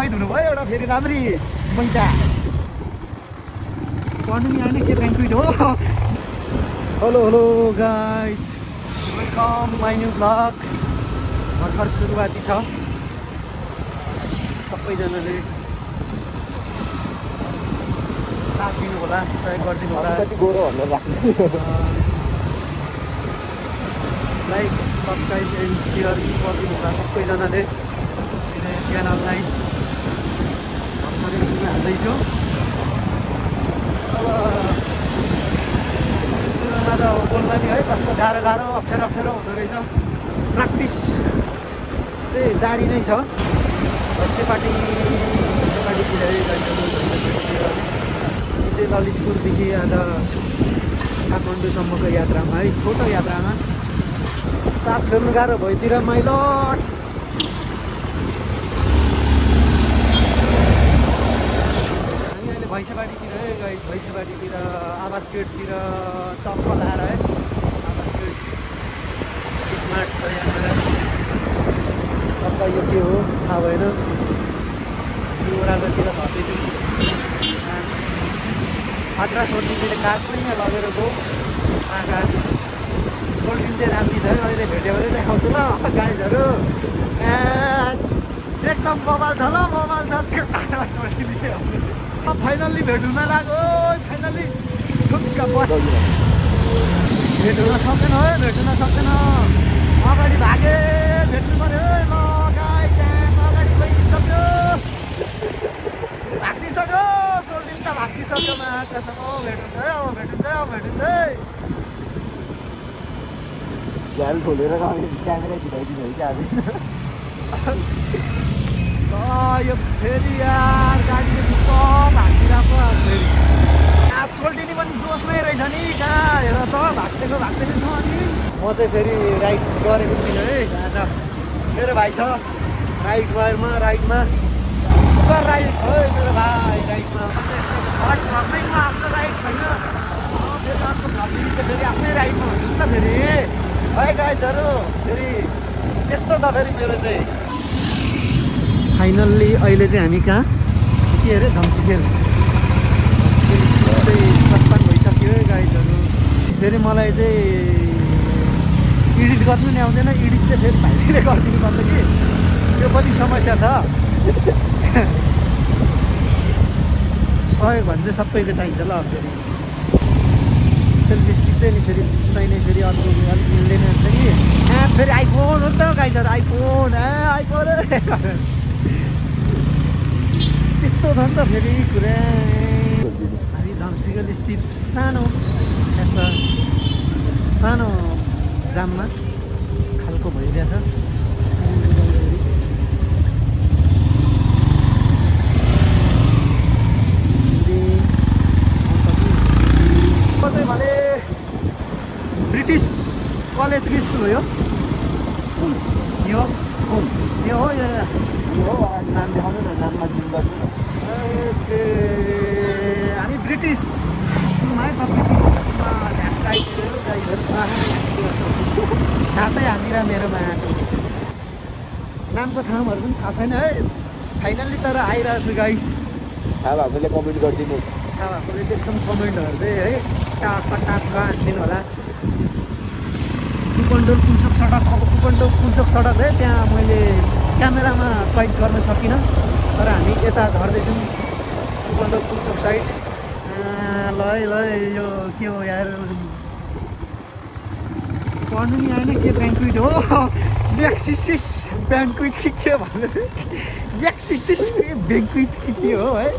कैद हुनुभयो एउटा फेरि राम्री पैसा पढ्नु नि आएन के ब्याङ्कविट हो। Hello guys, welcome my new blog. भर्खर सुरुवाती छ, सबैजनाले साथ दिनु होला, सहयोग गरिदिनु होला। लाइक सब्सक्राइब एन्ड सेयर गरिदिनु होला सबैजनाले। च्यानललाई भर्खरै सुरु हाल्दैछु। अब सुरुमा त बोल्न नि है कस्तो गाह्रो अप्ठ्यारो हुँदो रहेछ। प्र्याक्टिस चाहिँ जारी नै छ। सेपाटीतिर चाहिँ ललितपुरदेखि आज काठमाडौँसम्मको यात्रामा है, छोटो यात्रामा सास फेर्नु गाह्रो भइतिर माइलट। हामी अहिले भैँसेबारीतिर है गाइस, भैँसेबारीतिर आवास गेटतिर टक्क लाएर है, आवास गेट मार्ट छ यहाँनिर। टक्क यो के हो थाहा भएन, यो ओह्रालोतिर झर्दैछु। खतरा सोल्टिनले काट्छ यहाँ लगेर गो आँखा सोल्टिन चाहिँ राम्री छ है। अहिले भेट्यो भने देखाउँछु ल गाइजहरू। एकदम मोबाइल छ ल, मोबाइल छ त्यो सोल्टिन चाहिँ अब फाइनल्ली भेट हुन लाग्यो। फाइनल्ली ढुक्क भेट हुन सक्दैन है, भेट हुन सक्दैन। अगाडि भागे भेट्नु पऱ्यो है। ल गाई त्यहाँ अगाडि गइसक्यो, भागिसक्यो सोल्टिन त भागिसक्यो। माटासँग भेट हुन्छ है, अब भेट हुन्छ है, अब भेट हुन्छ है। झ्याल खोलेर क्यामेरा छिटाइदिनु है क्या यो फेरि यार गाडीले भागिरहेको फेरि सोल्टिनी पनि जोसमै रहेछ नि। कहाँ हेर त भाग्दैको छ। अनि म चाहिँ फेरि राइड गरेको छुइनँ है आज। मेरो भाइ छ राइडमा सुपर राइड छ है मेरो भाइ राइडमा। फर्स्ट भ्लगमै आफ्नो राइड छैन, फेरि अर्को भ्लगदेखि चाहिँ फेरि आफ्नै राइडमा हुन्छु नि त फेरि है गाइजहरू। फेरि त्यस्तो छ फेरि मेरो चाहिँ। फाइनल्ली अहिले चाहिँ हामी कहाँ के अरे धम्सिखेल चाहिँ प्रस्थान भइसक्यो है गाइजहरू। फेरि मलाई चाहिँ एडिट गर्नु नि आउँदैन, एडिट चाहिँ फेरि भाइले गरिदिनु पर्छ कि, त्यो पनि समस्या छ। सहयोग भने चाहिँ सबैको चाहिन्छ ल। फेरि सेल्फी स्टिक चाहिँ नि फेरि चाहिने, फेरि अर्को अलिक मिल्दैन हुन्छ कि। फेरि आइफोन हो नि त गाइजहरू, आइफोन त्यस्तो छ नि त फेरि कुरा। हामी झम्सिगल स्थित सानो जाममा खालको भइरहेछ। चाहिँ भने ब्रिटिस कलेज कि स्कुल हो यो हो नाम देखाउनु न, नाममा जुम गर्नु। हामी ब्रिटिस स्कुलमा है त, ब्रिटिस स्कुलमा साथै हामीरा मेरोमा नामको ठाउँहरू पनि थाहा छैन है। फाइनल्ली तर आइरहेको छु गाइस। थाहा भएकोले कमेन्ट गरिदिनु, थाहा भएकोले चाहिँ एकदम कमेन्टहरू चाहिँ है टाक हानिदिनु होला। कुपनडोल पुल्चोक सडक, अब कुपनडोल पुल्चोक सडक है, त्यहाँ मैले क्यामेरामा कैद गर्न सकिनँ, तर हामी यता झर्दैछौँ कुपनडोल पुल्चोक साइड। ल यो के हो यार, पढ्नु नि आएन के ब्याङ्कविट हो, ब्याक्सिसिस ब्याङ्कविट कि के भन्नु, ब्याक्सिसिस ब्याङ्कविट कि के हो है।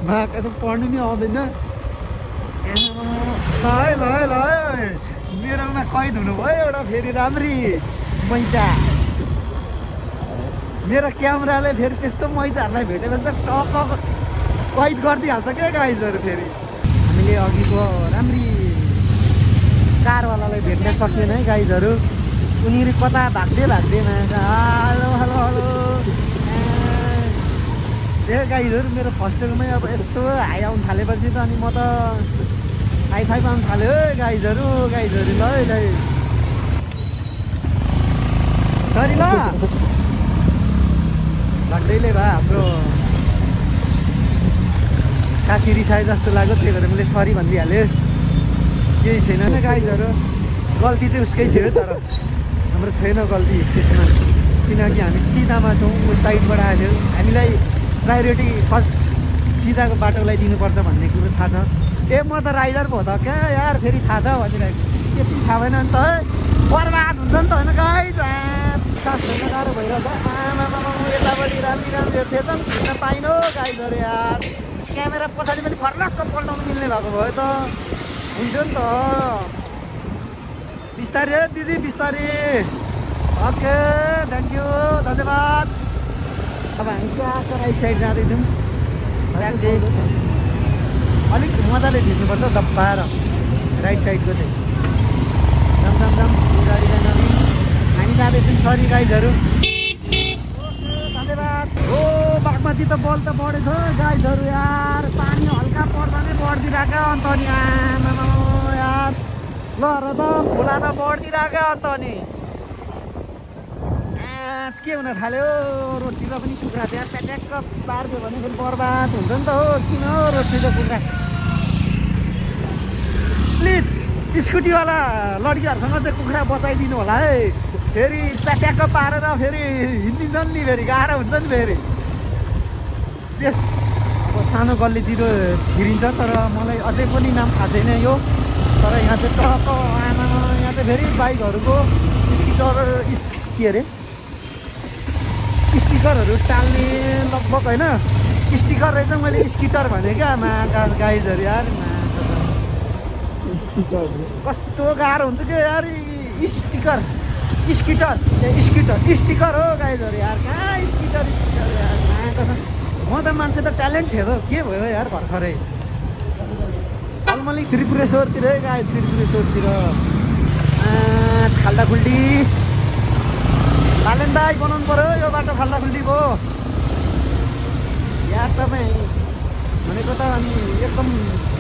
महाका त पढ्नु नि आउँदैन। ल मेरोमा कैद हुनुभयो एउटा फेरि राम्री मैसा। मेरो क्यामेराले फेरि त्यस्तो मैसाहरूलाई भेटेपछि त टक्क कैद गरिदिइहाल्छ क्या गाइजहरू। फेरि हामीले अघिको राम्री कारवालालाई भेट्न सकिएन है गाइजहरू। उनीहरू कता भाग्दैमा हेलो ए गाइजहरू। मेरो फर्स्ट डेमै अब यस्तो हाई आउनु थालेपछि त अनि म त हाई फाइभ आउनु थाल्यो है गाइजहरू। ल सरी ल झन्डैले भए हाम्रो साथी रिसाए जस्तो लाग्यो, त्यही भएर मैले सरी भनिदिइहालेँ। केही छैन नि गाइजहरू, गल्ती चाहिँ उसकै थियो, तर हाम्रो थिएन गल्ती त्यसमा, किनकि हामी सिधामा छौँ, उस साइडबाट आयो। हामीलाई प्रायोरिटी फर्स्ट सिधाको बाटोलाई दिनुपर्छ भन्ने कुरो थाहा छ। ए म त राइडर पो त क्या यार, फेरि थाहा छ भनिरहेको, त्यति थाहा भएन नि त, बर्बाद हुन्छ नि त होइन गाइज। सास धर्न गाह्रो भइरहेछ, आमामा यतापट्टि राम्री हेर्थेछ नि हिँड्न पाइनँ गाइजहरू यार। क्यामेरा पछाडि पनि फर्लक्क पल्टाउनु मिल्ने भएको भयो त हुन्थ्यो नि त। बिस्तारै हो दिदी बिस्तारै। ओके थ्याङ्क यू, धन्यवाद। अब हामी त्यहाँको राइट साइड जाँदैछौँ। अलिक मजाले भिज्नुपर्छ दब्बाएर राइट साइडको चाहिँ। राम गाडीलाई नदिउँ, हामी जाँदैछौँ। सरी गाइजहरू, धन्यवाद। ओ बागमती त बल त बढेछ गाइजहरू यार, पानी हल्का पर्दा नै बढिदिरहेको अन्त नि आमामा यार। ल र त खोला त बढिदिरहेको अन्त नि के हुन थाल्यो। रोटीमा पनि कुखुरा त्यहाँ प्याच्याक्क पारिदियो भने फेरि बर्बाद हुन्छ नि त हो। किन हो रोटीको कुखुरा। प्लिज स्कुटीवाला लड्कीहरूसँग चाहिँ कुखुरा बचाइदिनु होला है, फेरि प्याच्याक्क पारेर फेरि हिँडिदिन्छन् नि, फेरि गाह्रो हुन्छ नि फेरि। त्यस अब सानो गल्लीतिर छिरिन्छ, तर मलाई अझै पनि नाम थाहा छैन यो। तर यहाँ चाहिँ टक्क आमामा यहाँ चाहिँ फेरि बाइकहरूको के अरे स्टिकरहरू टाल्ने लगभग होइन, स्टिकर रहेछ, मैले स्किटर भने क्या गाइजहरू यार। कस्तो गाह्रो हुन्छ क्या यार स्टिकर स्किटर स्टिकर हो गाइजहरू यार। कहाँ स्किटर यार कसम। म त मान्छे त ट्यालेन्ट थियो त, के भयो यार भर्खरै। अलमली त्रिपुरेश्वरतिर है गाई, त्रिपुरेश्वरतिर खाल्डाखुल्डी भालेन्दाई बनाउनु पऱ्यो यो बाटो, खाल्डाखुल्डी भयो यार। तपाईँ भनेको त अनि एकदम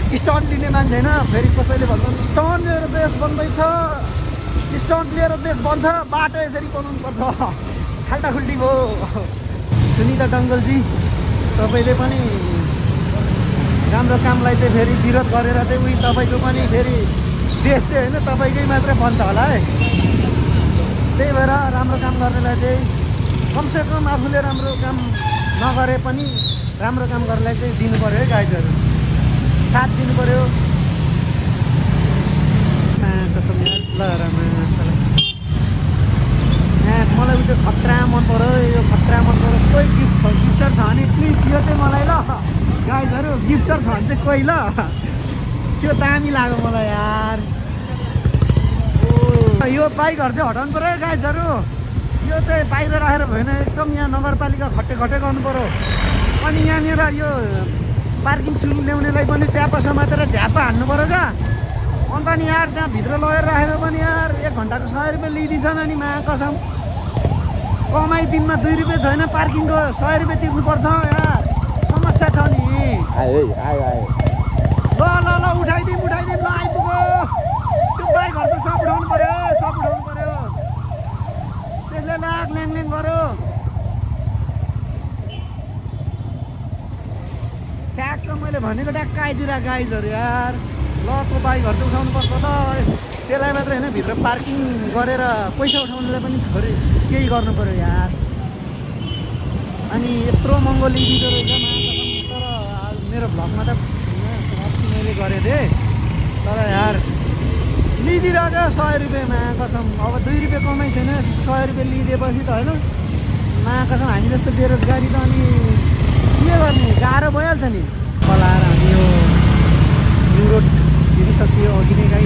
स्टन्ट लिने मान्छे होइन, फेरि कसैले भन्नु स्टन्ट लिएर देश बन्दैछ, स्टन्ट लिएर देश बन्छ, बाटो यसरी बनाउनु पर्छ, खाल्डाखुल्डी भयो। सुनिता डङ्गलजी, तपाईँले पनि राम्रो कामलाई चाहिँ फेरि विरोध गरेर चाहिँ उही तपाईँको पनि फेरि देश चाहिँ होइन तपाईँकै मात्रै बन्छ होला है। त्यही भएर राम्रो काम गर्नेलाई चाहिँ कमसेकम आफूले राम्रो काम नगरे पनि राम्रो काम गर्नेलाई चाहिँ दिनु पऱ्यो है गाइजहरू, साथ दिनु पऱ्यो। कसम ल मलाई उयो खतरा मन पऱ्यो, यो खतरा मन पऱ्यो। कोही गिफ्टर छ भने प्लिज यो चाहिँ मलाई ल गाइजहरू, गिफ्टर छ भने चाहिँ कोही ल, त्यो दामी लाग्यो मलाई यार। यो बाइकहरू चाहिँ हटाउनु पऱ्यो गाइजहरू, यो चाहिँ बाहिर राखेर भएन, एकदम यहाँ नगरपालिका खट्टे गर्नु पऱ्यो। अनि यहाँनिर यो पार्किङ सुरु ल्याउनेलाई पनि च्यापा समातेर झ्यापा हान्नु पऱ्यो क्या। अन्त नि यार त्यहाँ भित्र लगेर राखेर पनि यार 1 घन्टाको 100 रुपियाँ लिइदिन्छन्। अनि मा कसम कमाइ दिनमा 2 रुपियाँ छैन, पार्किङको 100 रुपियाँ तिर्नुपर्छ यार, समस्या छ नि। ल उठाइदिउँ ल आइपुग्यो। त्यो बाइकहरू त सब उठाउनु पऱ्यो, त्यसले लाग ल्याङ गऱ्यो। ट्याक्क मैले भनेको ट्याक्क आइदिएर गाइजहरू यार। ल त्यो बाइकहरू त उठाउनुपर्छ त, त्यसलाई मात्रै होइन भित्र पार्किङ गरेर पैसा उठाउनुलाई पनि थोरै केही गर्नु पऱ्यो यार। अनि यत्रो महँगो लिइदिँदो रहेछ तर मेरो भ्लगमा त मैले गरेको थिएँ, तर यार लिइदिरहेको 100 रुपियाँमा कसम। अब 2 रुपियाँ कमाइ छैन, 100 रुपियाँ लिइदिएपछि त होइन मा कसम। हामी जस्तो बेरोजगारी त अनि के गर्ने, गाह्रो भइहाल्छ नि। पलाएर हामी यो न्यु रोड छिरिसक्यो अघि नै गाई।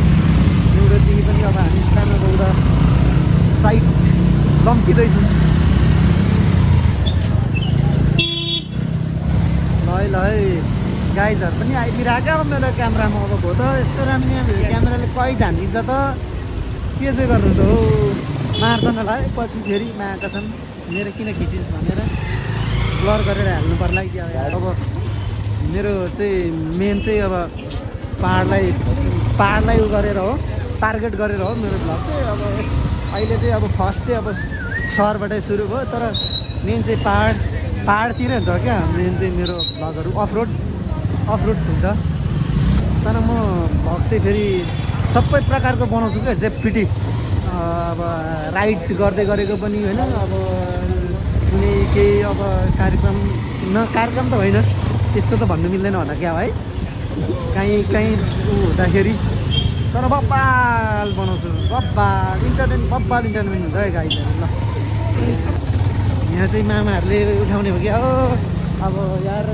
न्यु रोडदेखि पनि अब हामी सानो रौदा साइड लम्किँदैछौँ। ल है गाइजहरू पनि आइदिरहेको अब मेरो क्यामेरामा। अब भयो त यस्तो राम्रो क्यामेराले कैद हानिदिन्छ त के चाहिँ गर्नु त हो, मार्छन् होला है पछि फेरि मा कसम। मेरो किन खिचिस् भनेर ब्लर गरेर हाल्नु पर्ला कि अब। मेरो चाहिँ मेन चाहिँ अब पाहाडलाई उ गरेर हो, टार्गेट गरेर हो मेरो भ्लग चाहिँ। अब अहिले चाहिँ अब फर्स्ट चाहिँ अब सहरबाटै सुरु भयो, तर मेन चाहिँ पाहाडतिरै हुन्छ क्या मेन चाहिँ मेरो भ्लगहरू। अफरोड अफरोड हुन्छ। तर म भ्लग चाहिँ फेरि सबै प्रकारको बनाउँछु क्या, जेपपिटी अब राइड गर्दै गरेको पनि होइन, अब कुनै केही अब कार्यक्रम कार्यक्रम त होइन त्यस्तो त भन्नु मिल्दैन होला क्या है, कहीँ हुँदाखेरि तर बब्बाल बनाउँछु, बब्बाल इन्टरटेनमेन्ट हुन्छ है गाइजहरू। ल यहाँ चाहिँ मामाहरूले उठाउने हो क्या हो, अब यार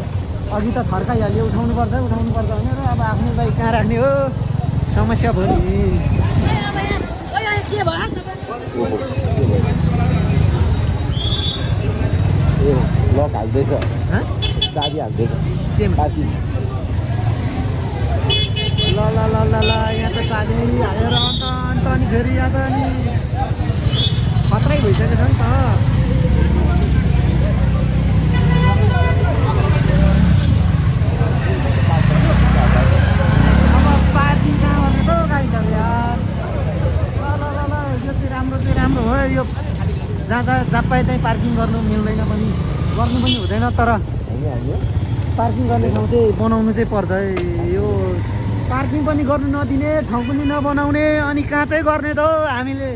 अघि त थर्काइहाल्यो, उठाउनु पर्छ भनेर, अब आफ्नो बाइक कहाँ राख्ने हो समस्या भयो नि। लक हाल्दैछ, चाबी हाल्दैछ केमा? ल यहाँ त चाबी हालेर अन्त अनि फेरि यहाँ त अनि खतरै भइसकेको छ नि त। अब पार्किङ कहाँ गर्ने त गाडी छ यार। ल यो चाहिँ राम्रो हो, यो जहाँ पाए त्यहीँ पार्किङ गर्नु मिल्दैन पनि, गर्नु पनि हुँदैन, तर पार्किङ गर्ने ठाउँ चाहिँ बनाउनु चाहिँ पर्छ है। यो पार्किङ पनि गर्नु नदिने, ठाउँ पनि नबनाउने, अनि कहाँ चाहिँ गर्ने त हामीले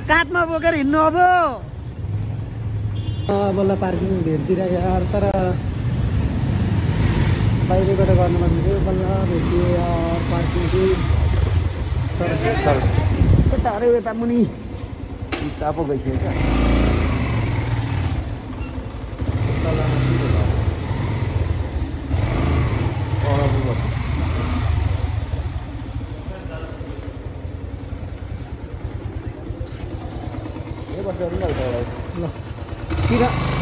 काँधमा बोकेर हिँड्नु अब बल्ल पार्किङ भेट्दिएर यार। तर बाहिरबाट गर्नुपर्ने थियो, बल्ल भेटियो यार पार्किङ चाहिँ। तर टाढो यता मुनि पो गइसक्यो क्या। ल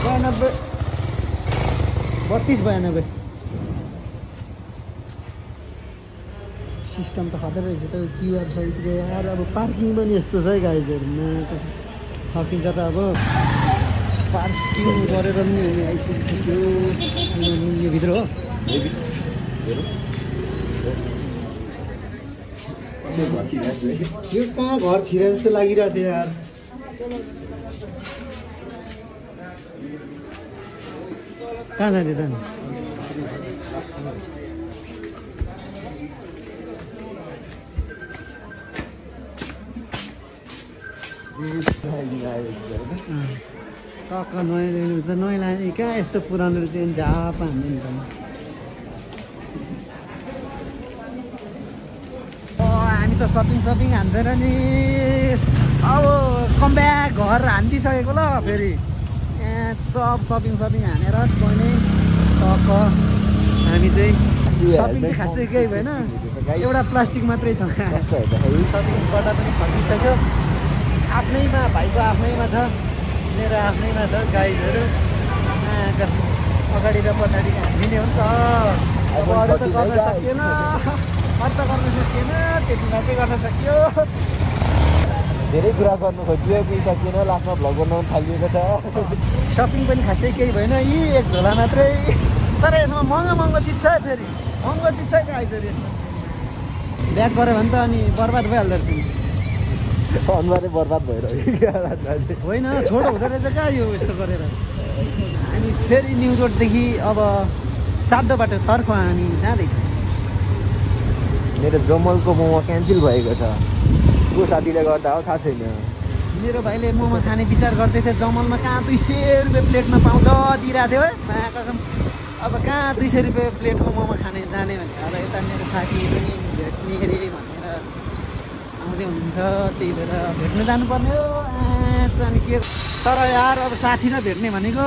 92 32 92 सिस्टम त खतरा रहेछ त, क्युआर सहितको यार। अब पार्किङ पनि यस्तो छ है गाइजहरू, थकिन्छ त अब पार्किङ गरेर पनि आइपुगिसक्यो यो भित्र हो। यो कहाँ घर छिरे जस्तो लागिरहेको थियो यार। कहाँ जाने जाने टक्क नयाँ ल्याउनु त नयाँ लाने कहाँ, यस्तो पुरानो चाहिँ झापा हान्दैन त। हामी त सपिङ हान्दैन नि, अब कमब्याक घर हानिदिइसकेको ल फेरि सब सपिङ हानेर बने टक्क। हामी चाहिँ सपिङ चाहिँ खासै केही भएन, एउटा प्लास्टिक मात्रै छ। सपिङबाट पनि फर्किसक्यो, आफ्नैमा भाइको आफ्नैमा छ, मेरो आफ्नैमा छ गाइजहरू। कसम अगाडि र पछाडि हानिदिने हो नि त, अब अरू त गर्न सकिएन, त्यति मात्रै गर्न सक्यो। धेरै कुरा गर्नु खोजियो कि सकिएन, लास्टमा भ्लग बनाउनु थालिएको छ। सपिङ पनि खासै केही भएन, यी एक झोला मात्रै, तर यसमा महँगो चिज छ फेरि, महँगो चिज छ गाइजहरू यसमा। ब्याग गऱ्यो भने त अनि बर्बाद भइहाल्दो रहेछ, अनुहारै बर्बाद भइरह्यो। होइन छोडो हुँदो रहेछ क्या यो यस्तो गरेर। अनि फेरि न्यु रोडदेखि अब 7 बाटो तर्फ हामी जाँदैछौँ। मेरो जमलको मोमो क्यान्सल भएको छ, को साथीले गर्दा हो थाहा छैन। मेरो भाइले मोमो खाने विचार गर्दै थियो, जमलमा कहाँ 200 रुपियाँ प्लेटमा पाउँछ दिइरहेको थियो है कसम। अब कहाँ 200 रुपियाँ प्लेटको मोमो खाने जाने भने अब यता मेरो साथी पनि भेट्ने अरे भनेर आउँदै हुनुहुन्छ, त्यही भएर भेट्न जानुपर्ने हो अनि के। तर यार अब साथी नै भेट्ने भनेको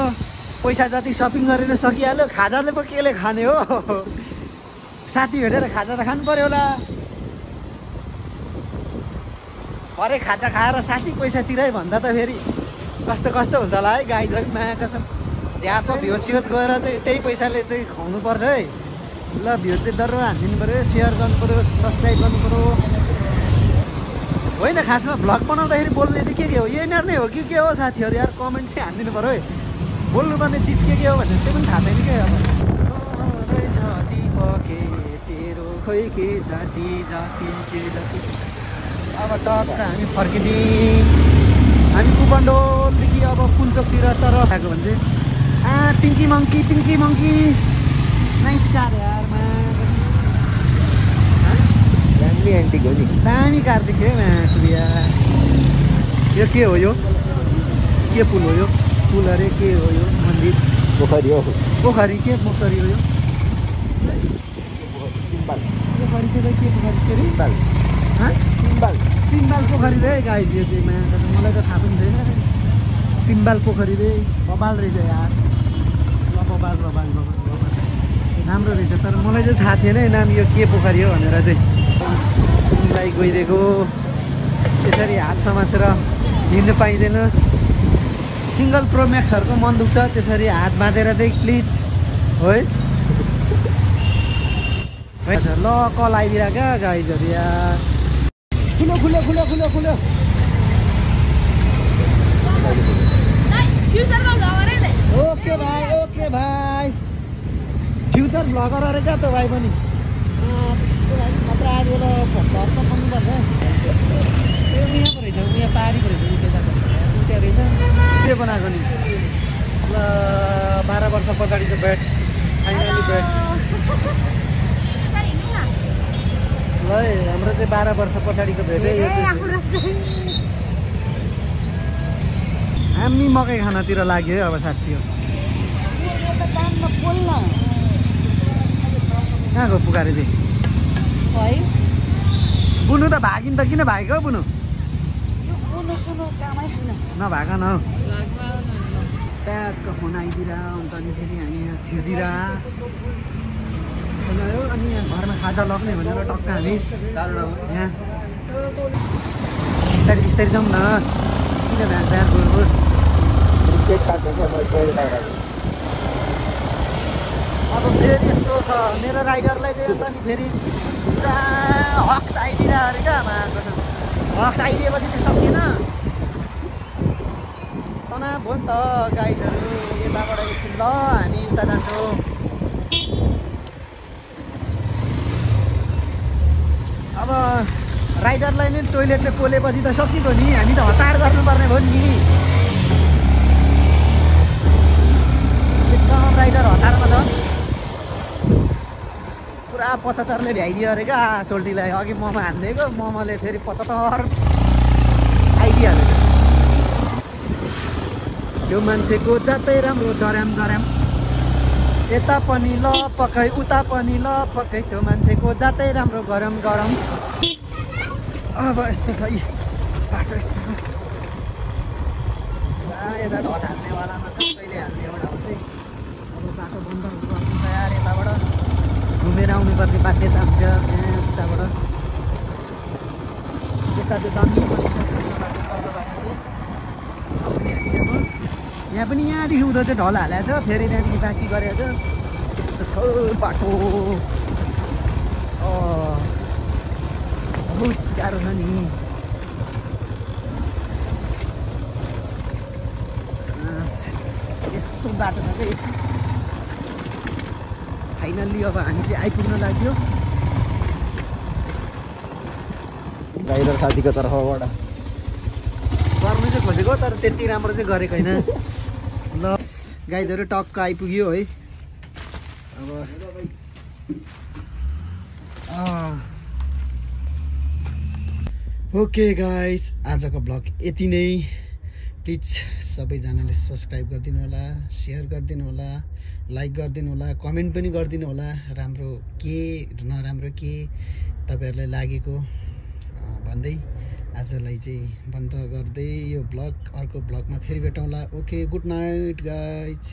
पैसा जति सपिङ गरेर सकिहाल्यो, खाजाले पो केले खाने हो। साथी भेटेर खाजा त खानु पर्यो होला, भरे खाजा खाएर साथी पैसा तिरै भन्दा त फेरि कस्तो हुन्छ होला है गाइजहरू। माया कसम झ्याप भ्युज गएर चाहिँ त्यही पैसाले चाहिँ खुवाउनु पर्छ है। ल भ्युज चाहिँ डर हानिदिनु पऱ्यो, सेयर गर्नु पऱ्यो, सब्सक्राइब गर्नु पऱ्यो। होइन खासमा भ्लग बनाउँदाखेरि बोल्ने चाहिँ के हो, यही नै हो कि के हो साथीहरू यार, कमेन्ट चाहिँ हानिदिनु पऱ्यो है। बोल्नुपर्ने चिज के हो भने त्यो पनि थाहा छैन क्या। अब टक्क हामी फर्किदिउँ, हामी कुपन्डोलदेखि अब कुञ्चोकतिर तर आएको भने चाहिँ पिङ्की मङ्की नाइस कार यार। दामी एन्टिक हो नि। दामी कार देख्यो है यो के हो यो के पुल हो यो पुल अरे के हो यो मन्दिर पोखरी हो पोखरी के पोखरी हो यो पोखरी चाहिँ के पोखरी के अरे टिम्बाल पोखरी रे गाइस यो चाहिँ मलाई त थाहा पनि छैन टिम्बाल पोखरी रे बबाल रहेछ यार बबाल राम्रो रहेछ तर मलाई चाहिँ थाहा थिएन नाम यो के पोखरी हो भनेर चाहिँ सुनलाई गइदिएको त्यसरी हात समातेर हिँड्नु पाइँदैन सिङ्गल प्रो म्याक्सहरूको मन दुख्छ त्यसरी हात बाँधेर चाहिँ प्लिज है ल कल आइदिएर क्या गाइजहरू यार खुलो खुलो खुलो खुलो खुलो ओके भाइ फ्युचर भ्लगर अरे क्या त भाइ पनि मात्र आज बेला घर त पाउनुपर्छ त्यो उहाँ रहेछ उहाँ पारीको रहेछ उता रहेछ के बनाएको नि ल 12 वर्ष पछाडिको ब्याट फाइनली ब्याट ल हाम्रो चाहिँ 12 वर्ष पछाडिको भेट है यो चाहिँ हामी मकै खानातिर लाग्यो है अब साथी हो कहाँको पुकारे चाहिँ बुनु त भागिन् त किन भागेको हौ बुनु नभाग न हौ ट्यागको फोन आइदिएर अन्त अनि फेरि हामी यहाँ छिर्दिएर अनि यहाँ घरमा खाजा लग्ने भनेर टक्क हामी यहाँ बिस्तारै बिस्तारै जाउँ न किन भ्याट गोरगोर अब फेरि यस्तो छ मेरो राइडरलाई चाहिँ अन्त नि फेरि पुरा हक्स आइदिएर अरे क्या हक्स आइदिएपछि त्यो सकिएन तनाव भयो नि त गाइजहरू यताबाट एकछिन ल हामी उता जान्छौँ अब राइडरलाई नै टोइलेटले पोलेपछि त सकिएको नि हामी त हतार गर्नुपर्ने भयो नि एकदम राइडर हतारमा छ पुरा 75ले भ्याइदियो अरे क्या सोल्टीलाई अघि मोमो हानिदिएको मोमोले फेरि 75 आइदिइहाल्यो त्यो मान्छेको जातै राम्रो डराम डराम यता पनि ल पकाइ उता पनि ल पकाइ त्यो मान्छेको जातै राम्रो गरम गरम अब यस्तो छ यी बाटो यस्तो छ यता ढल हाल्नेवालामा छ कहिले हाल्ने एउटा चाहिँ अब बाटो बन्द गर्नुहुन्छ यार यताबाट घुमेर आउनुपर्ने बाध्यता हुन्छ उताबाट यता चाहिँ दामी बनिसक्यो यहाँ पनि यहाँदेखि उता चाहिँ ढल हालेको छ फेरि त्यहाँदेखि बाँकी गरेको छ यस्तो छ बाटो बहुत गाह्रो छ नि यस्तो बाटो छ कि फाइनल्ली अब हामी चाहिँ आइपुग्न लाग्यो राइडर साथीको तर्फबाट गर्नु चाहिँ खोजेको तर त्यति राम्रो चाहिँ गरेको होइन ल गाइजहरू टक्क आइपुग्यो है अब ओके गाइज आजको ब्लग यति नै प्लिज सबैजनाले सब्सक्राइब गरिदिनु होला सेयर गरिदिनु होला लाइक गरिदिनु होला कमेन्ट पनि गरिदिनु होला राम्रो के नराम्रो के तपाईँहरूलाई लागेको भन्दै आजलाई चाहिँ बन्द गर्दै यो ब्लग अर्को ब्लगमा फेरि भेटौँला ओके गुड नाइट गाइज